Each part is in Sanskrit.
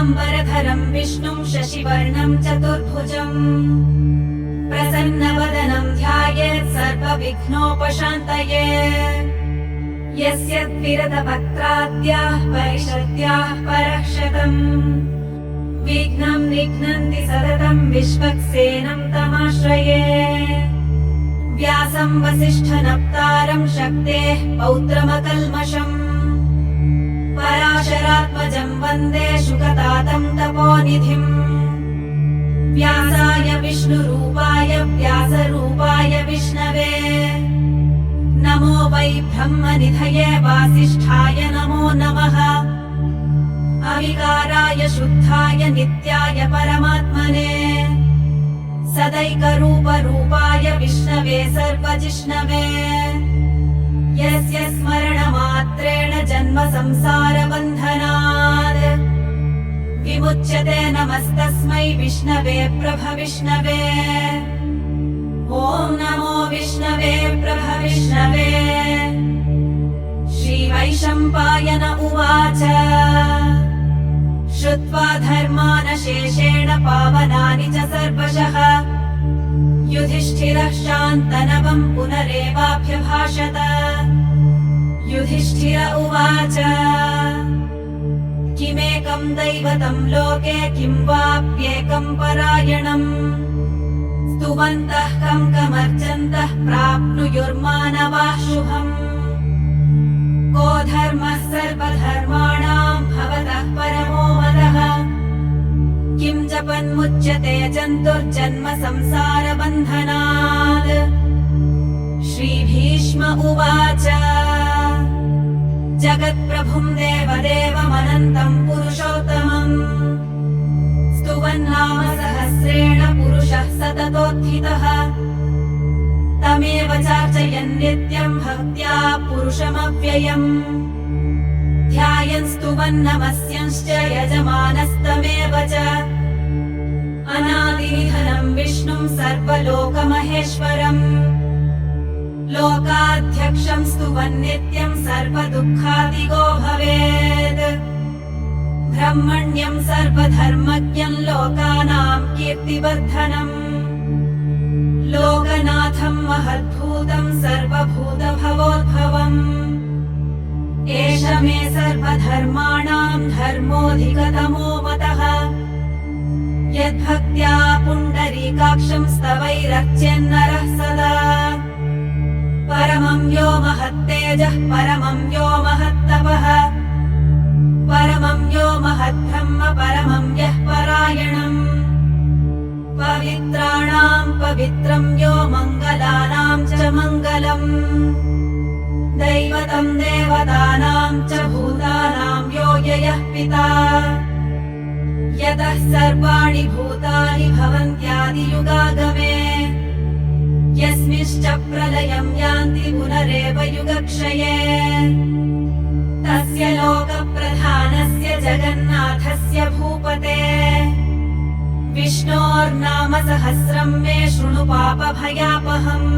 शुक्लाम्बरधरं विष्णुं शशिवर्णं चतुर्भुजम् प्रसन्नवदनं ध्यायेत् सर्वविघ्नोपशान्तये। यस्य द्विरदपत्राद्याः परिषद्याः परःशतम् विघ्नं निघ्नन्ति सततं विश्वक्सेनं तमाश्रये। व्यासं वसिष्ठनप्तारं शक्तेः पौत्रमकल्मषम् पराशरात्मजं वन्दे शुकतातं तपोनिधिम्। व्यासाय विष्णुरूपाय व्यासरूपाय विष्णवे नमो वै ब्रह्मनिधये वासिष्ठाय नमो नमः। अविकाराय शुद्धाय नित्याय परमात्मने सदैकरूपरूपाय विष्णवे सर्वजिष्णवे। यस्य स्मरणमात्रेण जन्म संसारबन्धनात् विमुच्यते नमस्तस्मै विष्णवे प्रभविष्णवे। ॐ नमो विष्णवे प्रभविष्णवे। श्रीवैशम्पायन उवाच श्रुत्वा धर्मानशेषेण पावनानि च सर्वशः युधिष्ठिरः शान्तनवं पुनरेवाभ्यभाषत। युधिष्ठिर उवाच किमेकं दैवतं लोके किं वाप्येकं परायणम् स्तुवन्तः कं कमर्चन्तः प्राप्नुयुर्मानवाः शुभम्। को धर्मः सर्वधर्माणां भवतः परमो मदः किं जपन्मुच्यते जन्तुर्जन्म संसारबन्धनात्। श्रीभीष्म उवाच जगत्प्रभुं देवदेवमनन्तं पुरुषोत्तमम् स्तुवन्नाम सहस्रेण पुरुषः सततोत्थितः। तमेव चार्चयन् नित्यं भक्त्या पुरुषमव्ययम् ध्यायन् स्तुवन् नमस्यंश्च यजमानस्तमेव च। अनादिनिधनं विष्णुं सर्वलोकमहेश्वरम् लोकाध्यक्षं स्तुवन् नित्यं सर्वदुःखादिगो भवेत्। ब्रह्मण्यं सर्वधर्मज्ञं लोकानां कीर्तिवर्धनम् लोकनाथं महद्भूतं सर्वभूतभवोद्भवम्। एष मे सर्वधर्माणां धर्मोऽधिकतमो मतः यद्भक्त्या पुण्डरीकाक्षं स्तवैरर्च्यन्नरः सदा। परमं यो महत्तेजः परमं यो महत्तपः परमं यो महद्ब्रह्म परमं यः परायणम्। पवित्राणां पवित्रं यो मङ्गलानां च मङ्गलम् दैवतं देवतानां च भूतानां यो ययः पिता। यतः सर्वाणि भूतानि भवन्त्यादियुगागमे यस्मिंश्च प्रलयं यान्ति पुनरेव युगक्षये। तस्य लोकप्रधानस्य जगन्नाथस्य भूपते विष्णोर्नाम सहस्रं मे शृणु पापभयापहम्।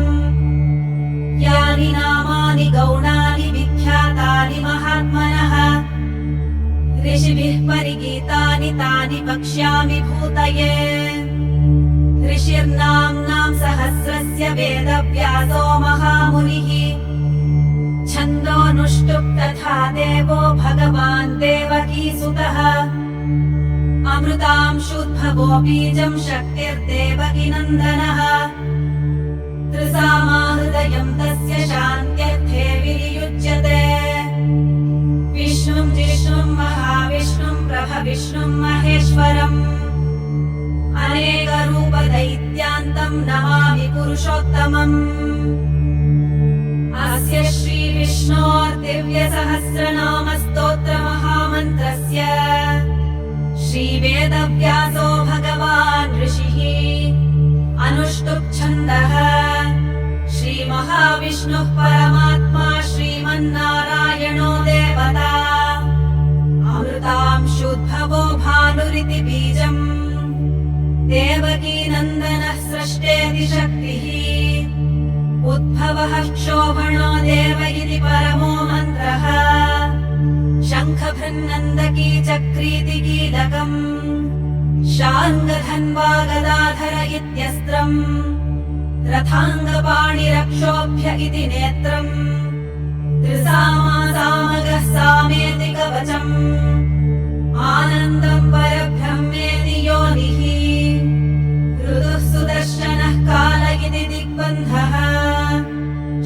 यानि नामानि गौणानि विख्यातानि महात्मनः ऋषिभिः परिगीतानि तानि वक्ष्यामि भूतये। ऋषिर्नाम्नां सहस्रस्य वेदव्यासो महामुनिः छन्दोऽनुष्टुप् तथा देवो भगवान् देवकीसुतः। अमृतांशुद्भवो बीजं शक्तिर्देवकीनन्दनः त्रिसामाहृदयं तस्य शान्त्यर्थे विनियुज्यते। विष्णुं जिष्णुं महाविष्णुं प्रभविष्णुं महेश्वरम् अनेकरूपदैत्यान्तं नमामि पुरुषोत्तमम्। अस्य श्रीविष्णोर्दिव्यसहस्रनामस्तोत्रमहामन्त्रस्य श्रीवेदव्यासो भगवान् ऋषिः अनुष्टुप् छन्दः। श्रीमहाविष्णुः परमात्मा श्रीमन्नारायणो देवता अमृतांशुद्भवो भानुरिति बीजम् देवकीनन्दनः सृष्टेति शक्तिः उद्भवः क्षोभणो देव इति परमो मन्त्रः। शङ्खभृन्नन्दकी च चक्रीति कीलकम् शार्ङ्गधन्वा गदाधर इत्यस्त्रम् रथाङ्गपाणिरक्षोभ्य इति नेत्रम् त्रिसामासामगः सामेति कवचम् आनन्दम् परब्रह्मेति योनिः ऋतुः सुदर्शनः काल इति दिग्बन्धः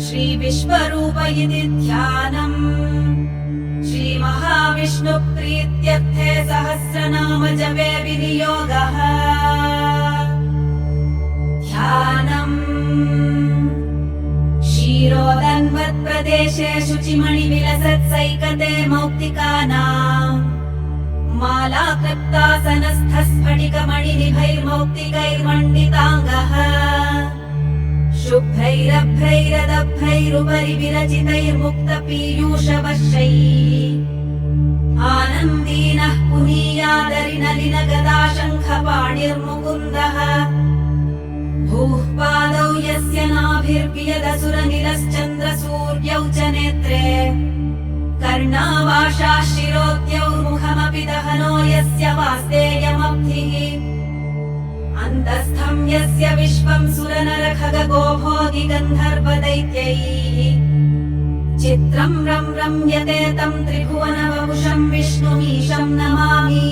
श्रीविश्वरूप इति ध्यानम् श्रीमहाविष्णुप्रीत्यर्थे सहस्रनाम जपे विनियोगः ध्यानम् क्षीरोदन्वत्प्रदेशे शुचिमणिविलसत्सैकते मौक्तिकानाम् मालाकृप्तासनस्थस्फटिकमणिनिभैर्मौक्तिकैर्मण्डिताङ्गः शुभ्रैरभ्रैरदभ्रैरुपरि विरचितैर्मुक्तपीयूषवश्यैः आनन्दीनः पुनीयादरिनलिनगदाशङ्खपाणिर्मुकुन्दः भूः पादौ यस्य नाभिर्वियदसुरनिलश्चन्द्रसूर्यौ च नेत्रे कर्णावाशाः शिरोद्यौर्मुखमपि दहनो यस्य वास्तेयमब्धिः अन्तस्थं यस्य विश्वं सुरनरखगोभोगिगन्धर्वदैत्यैः चित्रं रं रम्यते तं त्रिभुवनवपुषं विष्णुमीशं नमामि।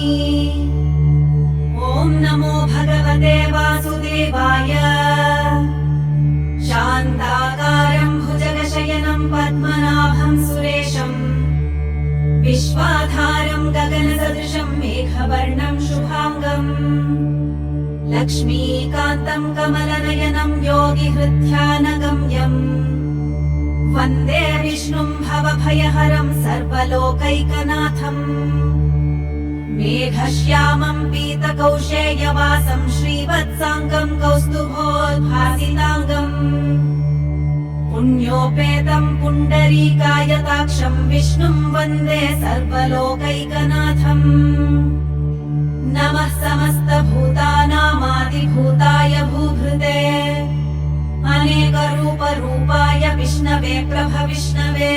ॐ नमो भगवते वासुदेवाय। शान्ताकारं भुजगशयनं पद्मनाभं सुरेशम् विश्वाधारं गगनसदृशं मेघवर्णं शुभाङ्गम् लक्ष्मीकान्तं कमलनयनं योगिहृद्ध्यानगम्यम् वन्दे विष्णुं भवभयहरं सर्वलोकैकनाथम् मेघश्यामं पीतकौशेयवासं श्रीवत्साङ्गं कौस्तुभोद्भासिताङ्गम् पुण्योपेतं पुण्डरीकायताक्षं विष्णुं वन्दे सर्वलोकैकनाथम् नमः समस्तभूतानामादिभूताय भूभृते अनेकरूपरूपाय विष्णवे प्रभविष्णवे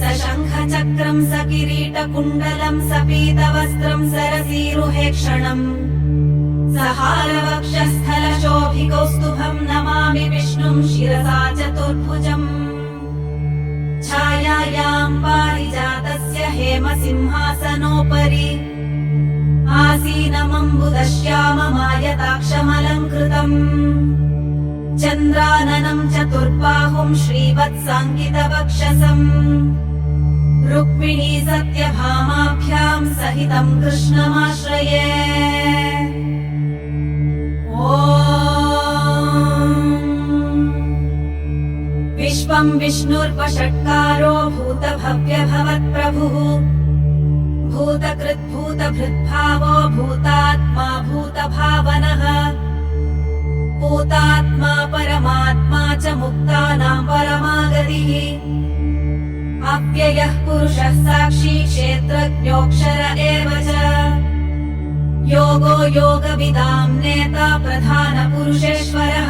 सशङ्खचक्रं सकिरीटकुण्डलं सपीतवस्त्रं सरसीरुहेक्षणम् सहारवक्षस्थलशोभिकौस्तुभं नमामि विष्णुं शिरसा चतुर्भुजम् छायायां पारिजातस्य हेमसिंहासनोपरि आसीनमम्बुदश्याममायताक्षमलङ्कृतम् चन्द्राननं चतुर्बाहुं श्रीवत्साङ्कितवक्षसम् रुक्मिणी सत्यभामाभ्यां सहितं कृष्णमाश्रये। विश्वं विष्णुर्वषट्कारो भूतभव्यभवत्प्रभुः भूतकृद्भूतभृद्भावो भूतात्मा भूतभावनः भूतात्मा परमात्मा च मुक्तानां परमागतिः अव्ययः पुरुषः साक्षी क्षेत्रज्ञोऽक्षर एव च योगो योगविदां नेता प्रधानपुरुषेश्वरः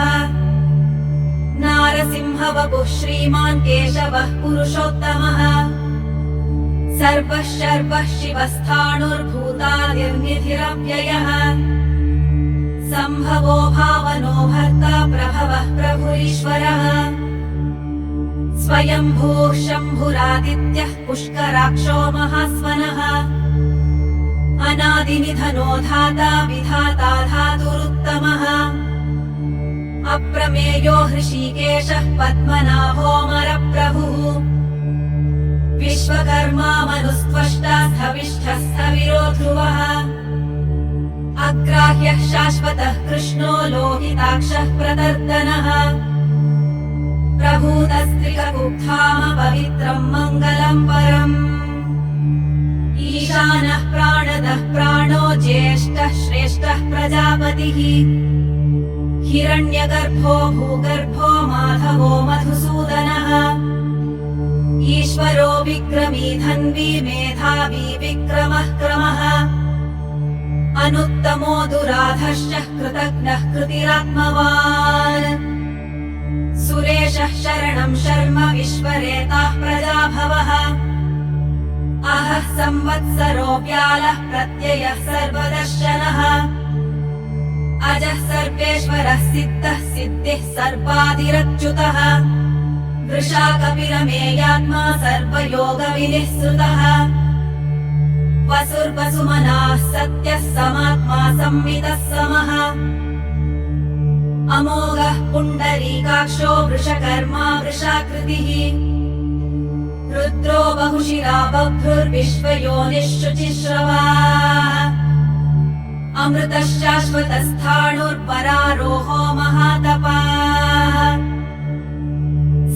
नारसिंहवपुः श्रीमान् केशवः पुरुषोत्तमः सर्वः शर्वः शिवस्थाणुर्भूतादिर्निधिरव्ययः सम्भवो भावनो भर्ता प्रभवः प्रभुरीश्वरः स्वयंभूः शम्भुरादित्यः पुष्कराक्षो महास्वनः अनादिनिधनो धाता विधाता धातुरुत्तमः अप्रमेयो हृषीकेशः पद्मनाभोऽमरप्रभुः विश्वकर्मा मनुस्त्वष्टा स्थविष्ठः स्थविरो ध्रुवः अग्राह्यः शाश्वतः कृष्णो लोहिताक्षः प्रदर्दनः प्रभूतस्त्रिककुब्धाम पवित्रं मङ्गलं परम् ईशानः प्राणदः प्राणो ज्येष्ठः श्रेष्ठः प्रजापतिः हिरण्यगर्भो भूगर्भो माधवो मधुसूदनः ईश्वरो विक्रमी धन्वी मेधावी विक्रमः क्रमः अनुत्तमो दुराधश्च कृतज्ञः कृतिरात्मवान् सुरेशः शरणं शर्म विश्वरेताः प्रजाभवः अहः संवत्सरो व्यालः प्रत्ययः सर्वदर्शनः अजः सर्वेश्वरः सिद्धः सिद्धिः सर्वादिरच्युतः वृषा कपिलमेयात्मा सर्वयोगविनिःसृतः वसुर्वसुमनाः सत्यः समात्मा संवितः समः अमोघः पुण्डरीकाक्षो वृषकर्मा वृषाकृतिः रुद्रो बहुशिरा बभ्रुर्विश्वयोनिः शुचिश्रवाः अमृतश्शाश्वतस्थाणुर्परारोहो महातपाः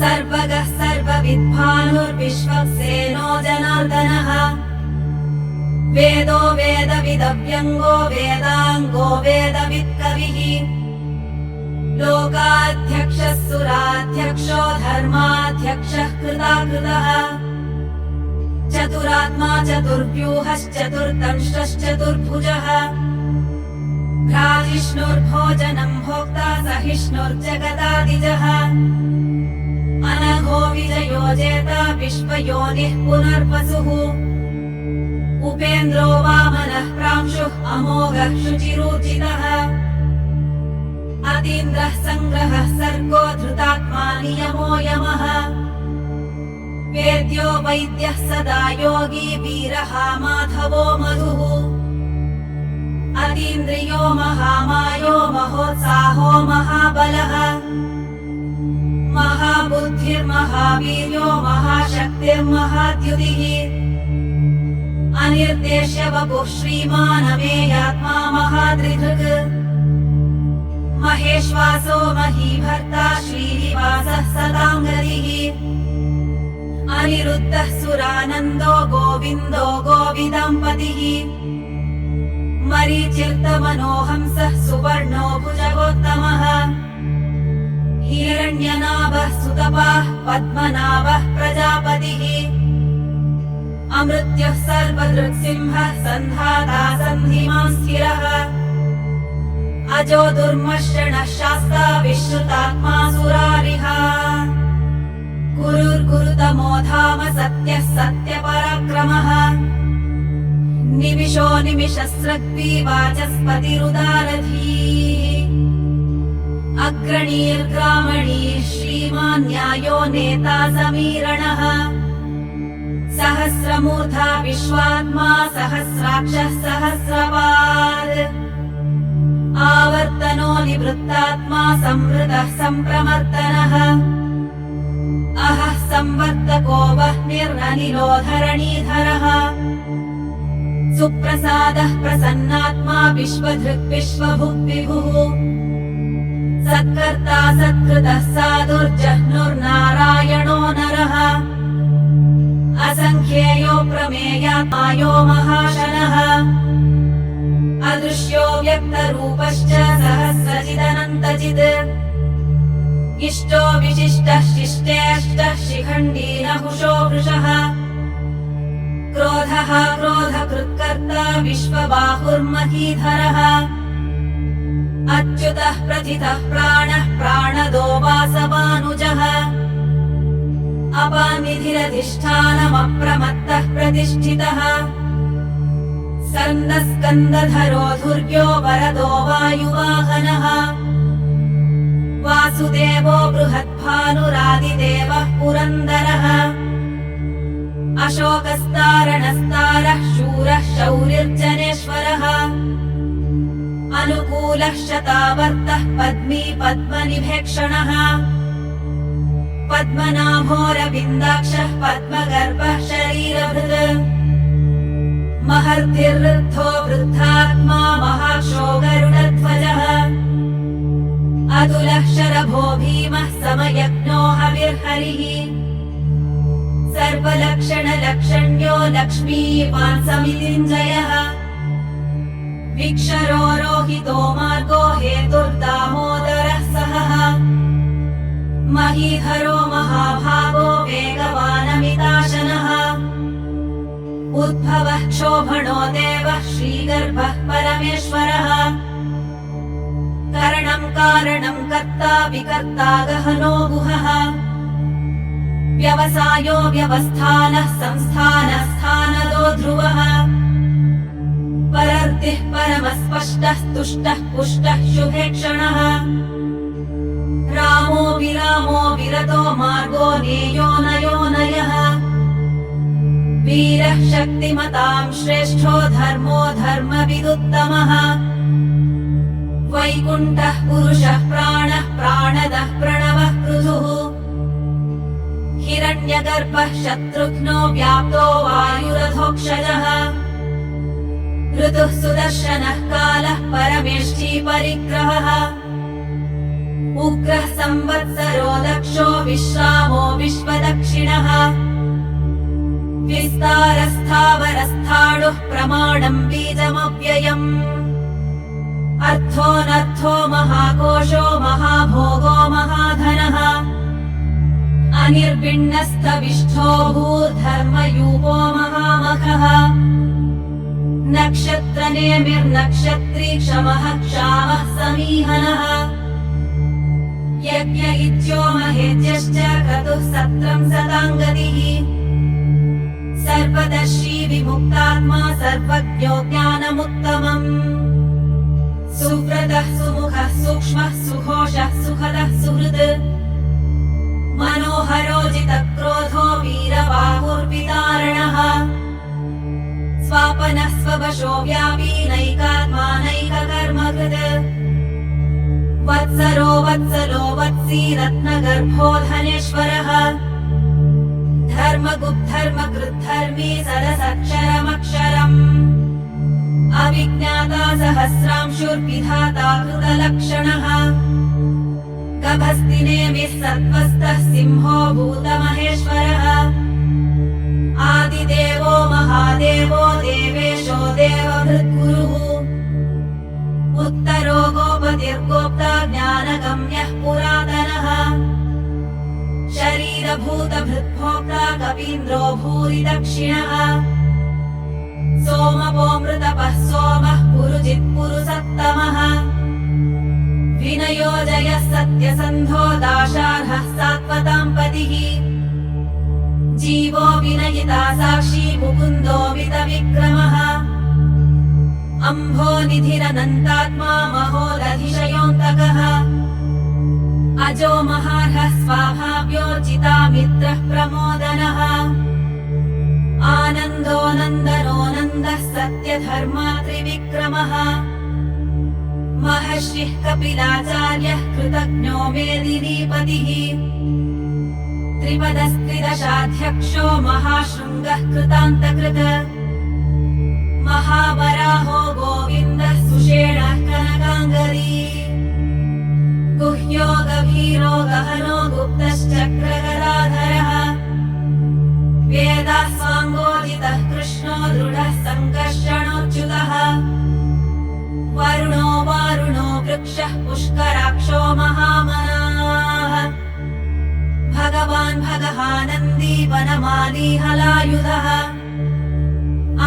सर्वगः सर्वविद्भानुर्विश्वक्सेनो जनार्दनः वेदो वेदविदव्यङ्गो वेदाङ्गो वेदवित्कविः लोकाध्यक्षः सुराध्यक्षो धर्माध्यक्षः कृताकृतः चतुरात्मा चतुर्व्यूहश्चतुर्दंष्ट्रश्चतुर्भुजः भ्राजिष्णुर्भोजनम् भोक्ता सहिष्णुर्जगदादिजः अनघो विजयो जेता विश्वयोनिः पुनर्वसुः उपेन्द्रो वामनः प्रांशुः अमोघः शुचिरूचितः अतीन्द्रः सङ्ग्रहः सर्गो धृतात्मा नियमो यमः वेद्यो वैद्यः सदा योगी वीरः माधवो मधुः अतीन्द्रियो महामायो महोत्साहो महाबलः महाबुद्धिर्महावीर्यो महाशक्तिर्महाद्युतिः अनिर्देश्य वपुः श्रीमानमेयात्मा महादृधृक् महेश्वासो महीभर्ता श्रीनिवासः सदाङ्गतिः अनिरुद्धः सुरानन्दो गोविन्दो गोविदम्पतिः मरीचिर्तमनोहंसः सुवर्णो भुजगोत्तमः हिरण्यनाभः सुतपाः पद्मनाभः प्रजापतिः अमृत्युः सर्वदृक्सिंहः सन्धाता सन्धिमां स्थिरः अजो दुर्मर्षणः शास्ता विश्रुतात्मा सुरारिः गुरुर्गुरुतमो धाम सत्यः सत्यपराक्रमः निमिषो निमिषस्रग्वी वाचस्पतिरुदारधीः अग्रणीर्ग्रामणीः श्रीमान् न्यायो नेता समीरणः सहस्रमूर्धा विश्वात्मा सहस्राक्षः सहस्रपात् आवर्तनो निवृत्तात्मा संवृतः सम्प्रमर्दनः अहः संवर्तको वह्निरनिलोधरणीधरः सुप्रसादः प्रसन्नात्मा विश्वधृक् विश्वभुक् विभुः सत्कर्ता सत्कृतः साधुर्जह्नुर्नारायणो नरः असङ्ख्येयो प्रमेयात्मायो महाशनः अदृश्यो व्यक्तरूपश्च सहस्रचिदनन्तचित् इष्टो विशिष्टः शिष्टेष्टः शिखण्डी नहुषो वृषः क्रोधः क्रोधकृत्कर्ता विश्वबाहुर्महीधरः अच्युतः प्रथितः प्राणः प्राणदो वासवानुजः अपानिधिरधिष्ठानमप्रमत्तः प्रतिष्ठितः स्कन्दस्कन्दधरो धुर्यो वरदो वायुवाहनः वासुदेवो बृहद्भानुरादिदेवः पुरन्दरः अशोकस्तारणस्तारः शूरः शौरिर्जनेश्वरः अनुकूलः शतावर्तः पद्मी पद्मनिभेक्षणः पद्मनाभोरविन्दाक्षः पद्मगर्भः शरीरभृत् महर्तिर्वृद्धो वृद्धात्मा महाक्षो गरुडध्वजः अतुलः शरभो भीमः समयज्ञो हविर्हरिः सर्वलक्षणलक्षण्यो लक्ष्मीवान् समितिञ्जयः विक्षरो रोहितो मार्गो हेतुर्दामोदरः सहः महीधरो महाभागो वेगवानमिताशनः उद्भवः क्षोभणो देवः श्रीगर्भः परमेश्वरः करणं कारणं कर्ता विकर्ता गहनो गुहः व्यवसायो व्यवस्थानः संस्थानः स्थानदो ध्रुवः परर्तिः परमस्पष्टः तुष्टः पुष्टः शुभेक्षणः रामो विरामो विरतो मार्गो नेयो नयोनयः वीरः शक्तिमतां श्रेष्ठो धर्मो धर्मविदुत्तमः वैकुण्ठः पुरुषः प्राणः प्राणदः प्रणवः पृथुः हिरण्यगर्भः शत्रुघ्नो व्याप्तो वायुरथोक्षजः ऋतुः सुदर्शनः कालः परमेष्ठी परिग्रहः उग्रः संवत्सरो दक्षो विश्रामो विश्वदक्षिणः विस्तारस्थावरस्थाणुः प्रमाणम् बीजमव्ययम् अर्थोऽनर्थो महाकोशो महाभोगो महाधनः अनिर्विण्णस्थविष्ठो भूर्धर्मयूपो महामखः नक्षत्रनेमिर्नक्षत्री क्षमः क्षामः समीहनः यज्ञ इज्यो महेज्यश्च क्रतुः सत्रम् सताङ्गतिः सर्वदर्शी विमुक्तात्मा सर्वज्ञो ज्ञानमुत्तमम् सुव्रतः सुमुखः सूक्ष्मः सुघोषः सुखदः सुहृत् मनोहरोजितक्रोधो वीरबाहुर्विदारणः स्वापनः स्ववशो व्यापी नैकात्मा नैककर्मकृत् वत्सरो वत्सलो वत्सी रत्नगर्भो धनेश्वरः धर्मगुप्धर्मकृद्धर्मी सरसक्षरमक्षरम् अविज्ञाता सहस्रांशुर्विधाता कृतलक्षणः गभस्तिनेमिः सत्त्वस्थः सिंहो भूतमहेश्वरः आदिदेवो महादेवो देवेशो देवभृद्गुरुः उत्तरो गोपतिर्गोप्ता ज्ञानगम्यः पुरातनः शरीरभूतभृद्भोक्ता कवीन्द्रो भूरि दक्षिणः सोमपोऽमृतपः सोमः पुरुजित्पुरुसत्तमः विनयोजयः सत्यसन्धो दाशार्हः सात्वताम् पतिः जीवो विनयिता साक्षी मुकुन्दो वितविक्रमः अम्भो निधिरनन्तात्मा महोदधिशयोऽन्तकः अजो महार्हः स्वाभाव्योचितामित्रः प्रमोदनः आनन्दो नन्दनो नन्दः सत्यधर्मा त्रिविक्रमः महर्षिः कपिलाचार्यः कृतज्ञो मेदिनीपतिः त्रिपदस्त्रिदशाध्यक्षो महाशृङ्गः कृतान्तकृत महावराहो गोविन्दः सुषेणः कनकाङ्गदी गुह्यो गभीरो गहनो गुप्तश्चक्रगदाधरः वेदाः स्वाङ्गोदितः कृष्णो दृढः सङ्कर्षणोच्युतः वरुणो वारुणो वृक्षः पुष्कराक्षो महामनाः भगवान् भगहानन्दी वनमाली हलायुधः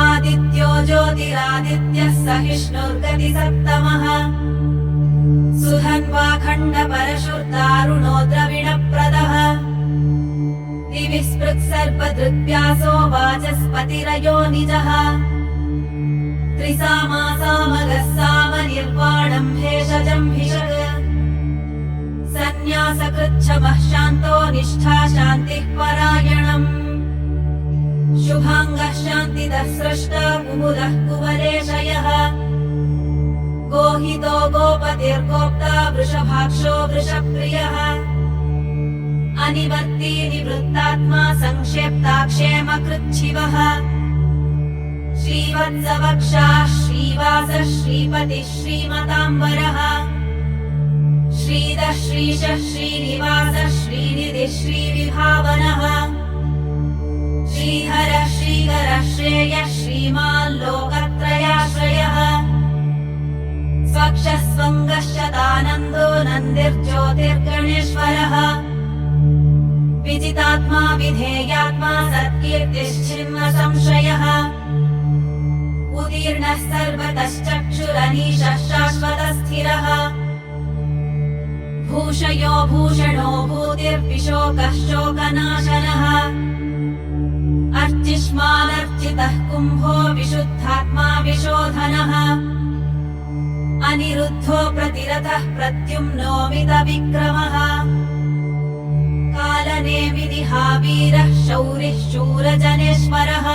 आदित्यो ज्योतिरादित्यः सहिष्णुर्गतिसप्तमः सुधन्वाखण्ड परशुर्दारुणो द्रविणप्रदः दिविस्पृक्सर्पदृग्व्यासो वाचस्पतिरयो निजः त्रिसामासामगः सामनिर्वाणम् भेषजम् भिषग् सन्न्यासकृच्छमः शान्तो निष्ठा शान्तिः परायणम् शुभाङ्गः शान्तिदः स्रष्टा कुमुदः कुवलेशयः गोहितो गोपतिर्गोप्ता वृषभाक्षो वृषप्रियः अनिवर्ती निवृत्तात्मा संक्षेप्ताक्षेमकृच्छिवः श्रीवत्सवक्षाः श्रीवासः श्रीपतिः श्रीमताम्बरः श्रीदः श्रीशः श्रीनिवासः श्रीनिधिः श्रीविभावनः श्रीहरः श्रीकरः श्रेयः श्रीमान् लोकत्रयाश्रयः स्वक्षः स्वङ्गश्चदानन्दो नन्दिर्ज्योतिर्गणेश्वरः विजितात्मा विधेयात्मा सत्कीर्तिश्चिन्म संशयः भूषयो भूषणो भूतिर्विशोकः शोकनाशनः अर्चिष्मानर्चितः कुम्भो विशुद्धात्मा विशोधनः अनिरुद्धो प्रतिरथः प्रद्युम्नोमितविक्रमः कालनेमिनिहा वीरः शौरिः शूरजनेश्वरः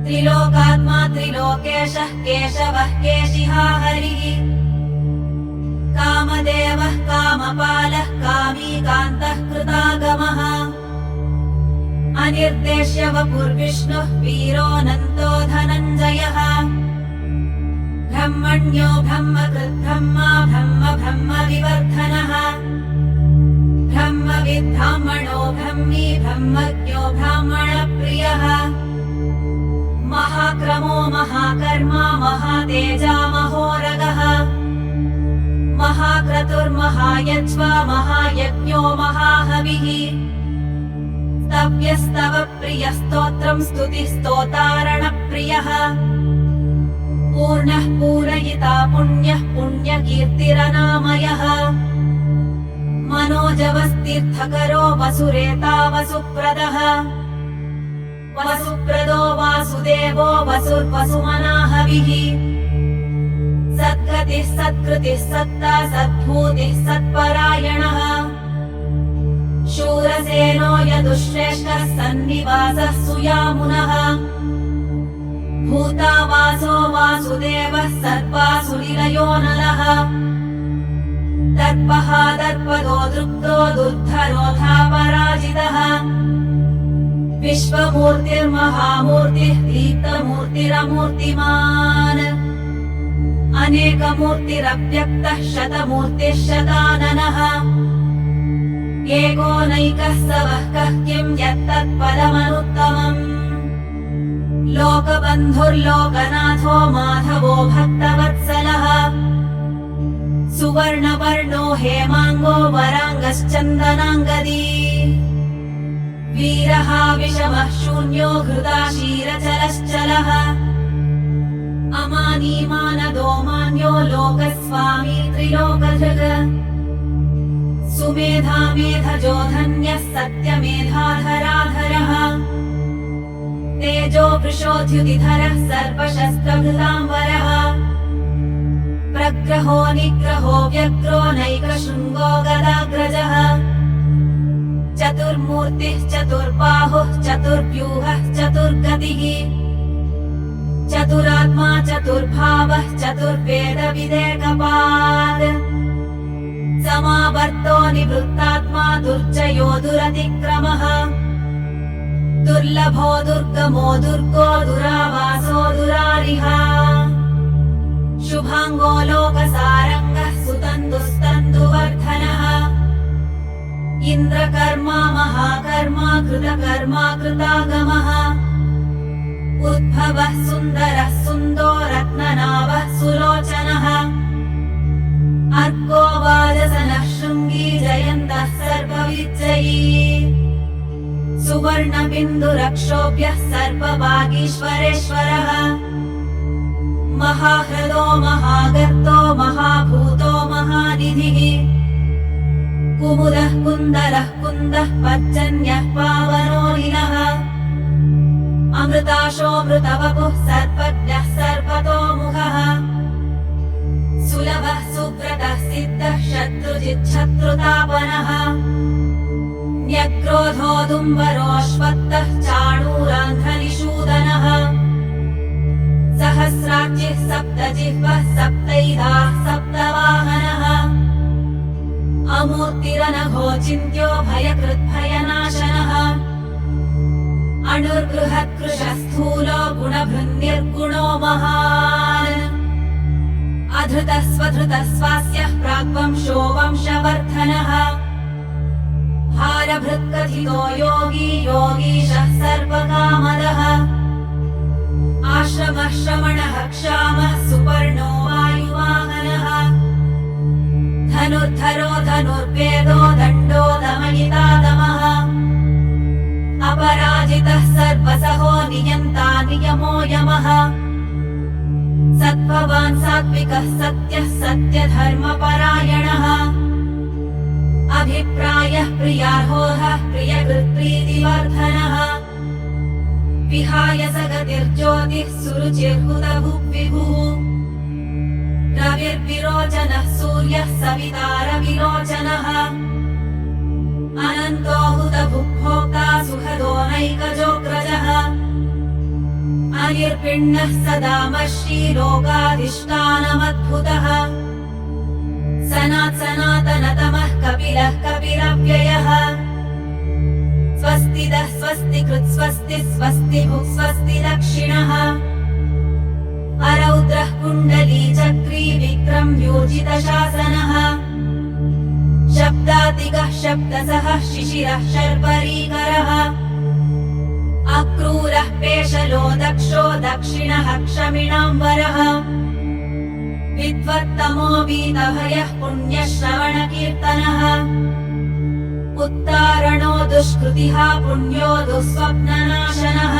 त्रिलोकात्मा त्रिलोकेशः केशवः केशिहा हरिः कामदेवः कामपालः कामी कान्तः कृतागमः अनिर्देश्य वपुर्विष्णुः वीरोऽनन्तो धनञ्जयः ब्रह्मण्यो ब्रह्मकृद्ब्रह्मा ब्रह्म ब्रह्म विवर्धनः ब्रह्मविद्ब्राह्मणो ब्रह्मी ब्रह्मज्ञो ब्राह्मणप्रियः महाक्रमो महाकर्मा महातेजा महोरगः महाक्रतुर्महायज्वा महायज्ञो महाहविः स्तव्यस्तव प्रियस्तोत्रम् स्तुतिस्तोतारणप्रियः पूर्णः पूरयिता पुण्यः पुण्यकीर्तिरनामयः मनोजवस्तीर्थकरो वसुरेता वसुप्रदः वसुप्रदो वासुदेवो वसुर्वसुमनाहविः सद्गतिः सत्कृतिः सत्ता सद्भूतिः सत्परायणः शूरसेनो यदुश्रेष्ठः सन्निवासः सुयामुनः भूतावासो वासुदेवः सर्वासुनिलयो नलः दर्पः दर्पदो दृप्तो दुर्धरोधापराजितः विश्वमूर्तिर्महामूर्तिः दीप्तमूर्तिरमूर्तिमान् अनेकमूर्तिरव्यक्तः शतमूर्तिः शताननः एकोनैकः सवः कः किम् यत्तत्पदमनुत्तमम् लोकबन्धुर्लोकनाथो माधवो भक्तवत्सलः सुवर्णवर्णो हेमाङ्गो वराङ्गश्चन्दनाङ्गदी वीरः विषमः शून्यो हृदाशीरचलश्चलः अमानीमानदो मान्यो लोकस्वामी त्रिलोकधृग सुमेधा मेधजो धन्यः सत्यमेधाधराधरः तेजो वृषोद्युतिधरः सर्वशस्त्रभृताम्बरः प्रग्रहो निग्रहो व्यग्रो नैकशृङ्गो गदाग्रजः चतुर्मूर्तिः चतुर्बाहुः चतुर्व्यूहः चतुर्गतिः चतुरात्मा चतुर्भावः चतुर्वेदविदेकपाद समावर्तो निवृत्तात्मा दुर्जयो दुरतिक्रमः दुर्लभो दुर्गमो दुर्गो दुरावासो दुरारिः शुभाङ्गो लोकसारङ्गः सुतन्तुस्तन्तुवर्धनः इन्द्रकर्मा महाकर्मा कृतकर्मा कृतागमः उद्भवः सुन्दरः सुन्दो रत्ननाभः सुलोचनः अर्को वाजसनः शृङ्गी जयन्तः सर्वविजयी सुवर्णबिन्दुरक्षोभ्यः सर्वभागीश्वरेश्वरः महाहृदो महागर्तो महाभूतो महानिधिः कुमुदः कुन्दरः कुन्दः पर्जन्यः पावनोऽनिलः अमृताशोऽमृतवपुः सर्वज्ञः सर्वतोमुखः सुलभः सुव्रतः सिद्धः शत्रुजिच्छत्रुतापनः न्यग्रोधोदुम्बरोऽश्वत्थः चाणूरान्ध्रनिषूदनः सहस्राज्यः सप्तजिह्वः सप्तैधाः सप्तवाहनः अमूर्तिरनघो चिन्त्यो भयकृद्भयनाशनः अणुर्बृहत्कृशः स्थूलो गुणभृन्निर्गुणो महान् अधृतः स्वधृतः स्वास्यः प्राग्वंशो वंशवर्धनः हारभृत्कथितो योगी योगीशः सर्वकामदः आश्रमः श्रमणः क्षामः सुपर्णो वायुवाहनः धनुर्धरो धनुर्वेदो दण्डो दमयितादमः अपराजितः सर्वसहो नियन्ता नियमो यमः सत्त्ववान् सात्विकः सत्यः सत्यधर्मपरायणः अभिप्रायः प्रियार्होः प्रियकृत्प्रीतिवर्धनः विहाय स गतिर्ज्योतिः सुरुचिर्हुतभुग्विभुः रविर्विरोचनः सूर्यः सवितारविलोचनः अनन्तो हुतभुग्भोक्ता सुहदो नैकजोग्रजः अनिर्पिण्डः सदामश्रीलोकाधिष्ठानमद्भुतः सनातनतमः कपिलः कपिलव्ययः स्वस्तिदः स्वस्तिकृत् स्वस्तिः स्वस्तिभुक् स्वस्ति दक्षिणः अरौद्रः कुण्डली चक्री विक्रम्योजितशासनः शब्दातिगः शब्दसः शिशिरः शर्वरीकरः अक्रूरः पेशलो दक्षो दक्षिणः क्षमिणाम्बरः विद्वत्तमो वीतभयः पुण्यश्रवणकीर्तनः उत्तारणो दुष्कृतिः पुण्यो दुःस्वप्ननाशनः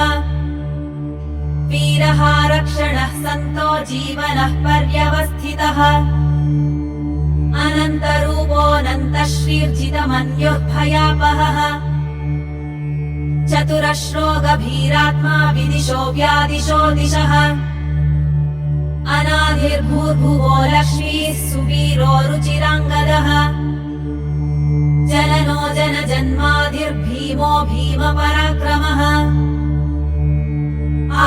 वीरः रक्षणः सन्तो जीवनः पर्यवस्थितः अनन्तरूपोऽनन्तश्रीर्जितमन्युः भयापहः चतुरश्रो गभीरात्मा विदिशो व्यादिशो दिशः अनाधिर्भूर्भुवो लक्ष्मीः सुवीरो रुचिराङ्गदः जननो जनजन्माधिर्भीमो भीमपराक्रमः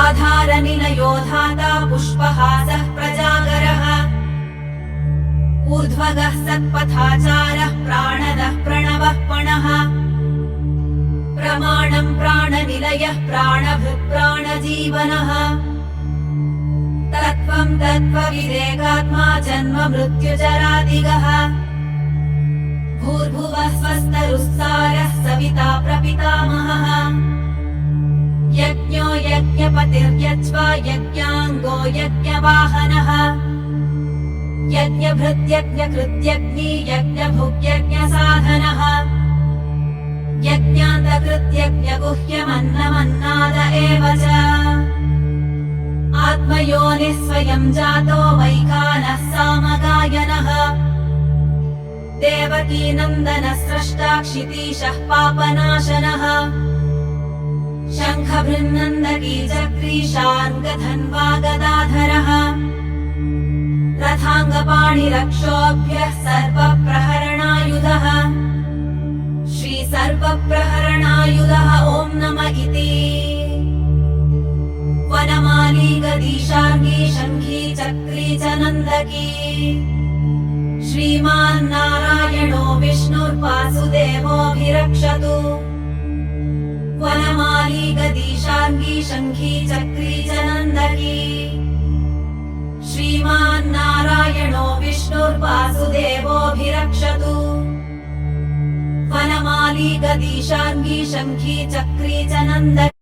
आधारनिलयो धाता पुष्पहासः प्रजागरः ऊर्ध्वगः सत्पथाचारः प्राणदः प्रणवः पणः प्रमाणं प्राणनिलयः प्राणभृत् प्राणजीवनः तत्त्वं तत्त्वविदेकात्मा जन्म मृत्युजरादिगः भूर्भुवः स्वस्तरुस्सारः सविता प्रपितामहः यज्ञो यज्ञपतिर्यज्वा यज्ञाङ्गो यज्ञवाहनः यज्ञभृत्यज्ञकृत्यग्नि यज्ञभुग्यज्ञसाधनः यज्ञान्तकृत्यज्ञगुह्यमन्नमन्नाद एव च आत्मयोनिः स्वयं जातो वैखानः सामगायनः देवकीनन्दनः स्रष्टा क्षितीशः पापनाशनः शङ्खभृन्नन्दकी चक्रीशार्ङ्गधन्वा गदाधरः रथाङ्गपाणिरक्षोभ्यः सर्वप्रहरणायुधः श्रीसर्वप्रहरणायुधः ॐ नम इति वनमाली गदीशार्ङ्गी शङ्खी चक्री च नन्दकी श्रीमान्नारायणो विष्णुर्वासुदेवोऽभिरक्षतु वनमाली गदीशार्ङ्गी शङ्खी चक्री च नन्दकी श्रीमान्नारायणो विष्णुर्वासुदेवोऽभिरक्षतु वनमाली गदीशार्ङ्गी शङ्खी चक्री च नन्दकी